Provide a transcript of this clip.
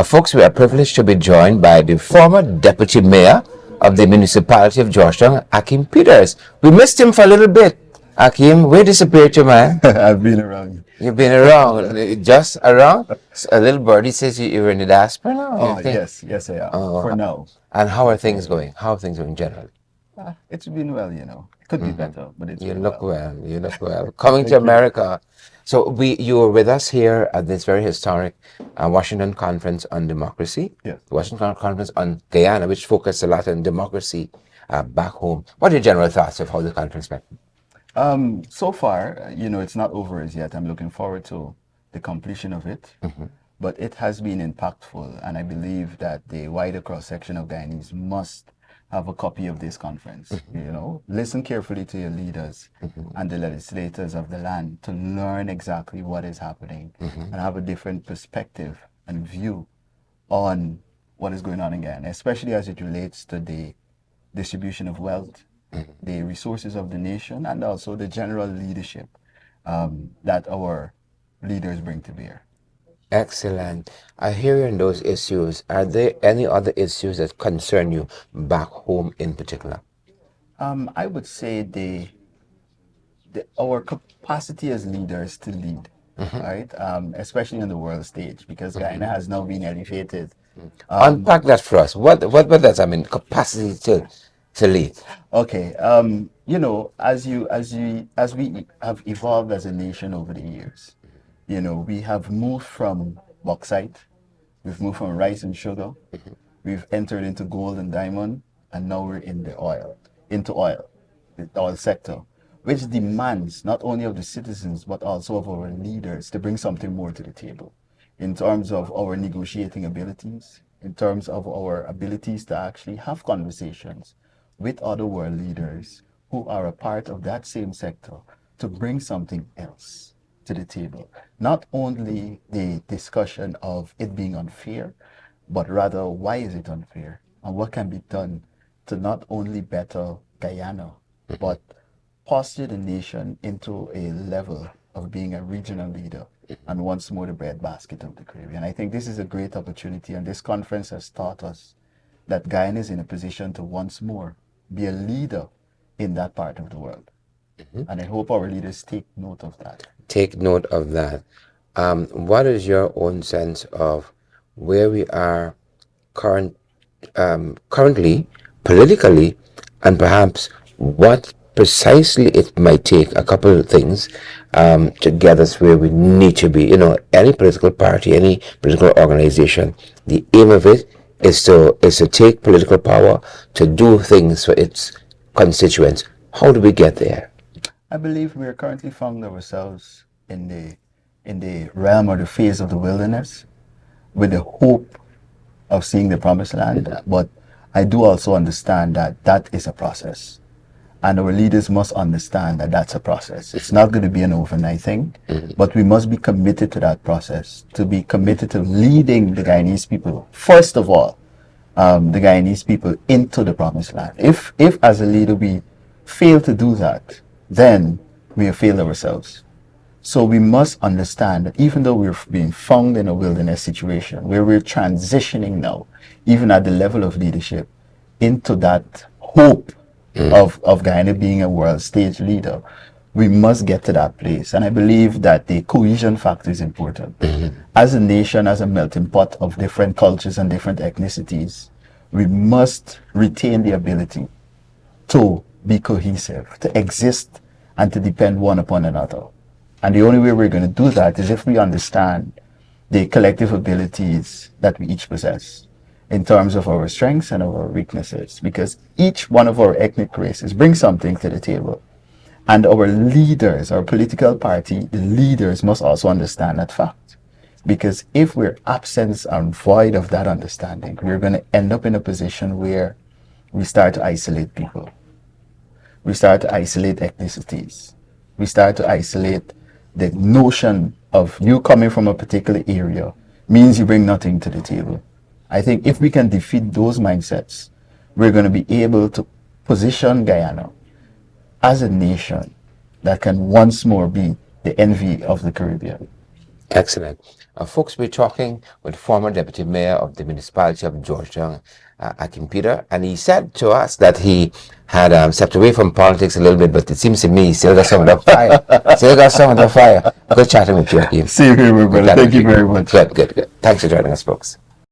Folks, we are privileged to be joined by the former Deputy Mayor of the Municipality of Georgetown, Akeem Peters. We missed him for a little bit. Akeem, where disappeared you, man? I've been around. You've been around, just around? A little birdie says you were in the diaspora now. Oh, You think? yes, I am. For Oh, now. and how are things going? How are things going generally? It's been well, It could be better, but it's You been look well. well. You look well. Coming to Thank you. America. So you were with us here at this very historic Washington Conference on Democracy. Yes. Washington Conference on Guyana, which focused a lot on democracy back home. What are your general thoughts of how the conference went? So far, it's not over as yet. I'm looking forward to the completion of it. But it has been impactful, and I believe that the wider cross-section of Guyanese must have a copy of this conference. Listen carefully to your leaders and the legislators of the land to learn exactly what is happening and have a different perspective and view on what is going on in Guyana, especially as it relates to the distribution of wealth, the resources of the nation, and also the general leadership that our leaders bring to bear. Excellent. I hear you on those issues. Are there any other issues that concern you back home in particular? I would say our capacity as leaders to lead, right? Especially on the world stage, because Guyana has now been elevated. Unpack that for us. What does that mean? Capacity to lead. Okay, as we have evolved as a nation over the years, we have moved from bauxite, we've moved from rice and sugar, we've entered into gold and diamond, and now we're in the oil sector, which demands not only of the citizens, but also of our leaders to bring something more to the table in terms of our negotiating abilities, in terms of our abilities to actually have conversations with other world leaders who are a part of that same sector to bring something else to the table. Not only the discussion of it being unfair, but rather why is it unfair and what can be done to not only better Guyana, but posture the nation into a level of being a regional leader and once more the breadbasket of the Caribbean. I think this is a great opportunity, and this conference has taught us that Guyana is in a position to once more be a leader in that part of the world. And I hope our leaders take note of that. Take note of that. What is your own sense of where we are currently, politically, and perhaps what precisely it might take, a couple of things, to get us where we need to be? Any political party, any political organization, the aim of it is to take political power to do things for its constituents. How do we get there? I believe we are currently found ourselves in the realm or the phase of the wilderness with the hope of seeing the promised land. But I do also understand that that is a process. And our leaders must understand that that's a process. It's not going to be an overnight thing, but we must be committed to that process, to be committed to leading the Guyanese people, first of all, the Guyanese people into the promised land. If as a leader we fail to do that, then we have failed ourselves. So we must understand that even though we're being found in a wilderness situation where we're transitioning now, even at the level of leadership, into that hope of Guyana being a world stage leader, we must get to that place. And I believe that the cohesion factor is important. As a nation, as a melting pot of different cultures and different ethnicities, we must retain the ability to be cohesive, to exist and to depend one upon another. And the only way we're going to do that is if we understand the collective abilities that we each possess in terms of our strengths and our weaknesses, because each one of our ethnic races brings something to the table. And our leaders, our political party, the leaders must also understand that fact. Because if we're absent and void of that understanding, we're going to end up in a position where we start to isolate people. We start to isolate ethnicities. We start to isolate the notion of you coming from a particular area means you bring nothing to the table. I think if we can defeat those mindsets, we're going to be able to position Guyana as a nation that can once more be the envy of the Caribbean. Excellent. Folks, we're talking with former Deputy Mayor of the Municipality of Georgetown, Akeem Peter, and he said to us that he had stepped away from politics a little bit, but it seems to me he still got some of the fire. Still got some of the fire. Good chatting with you, Akeem. See you here, my Good brother. chatting Thank with you very much. Good, good, good. Thanks for joining us, folks.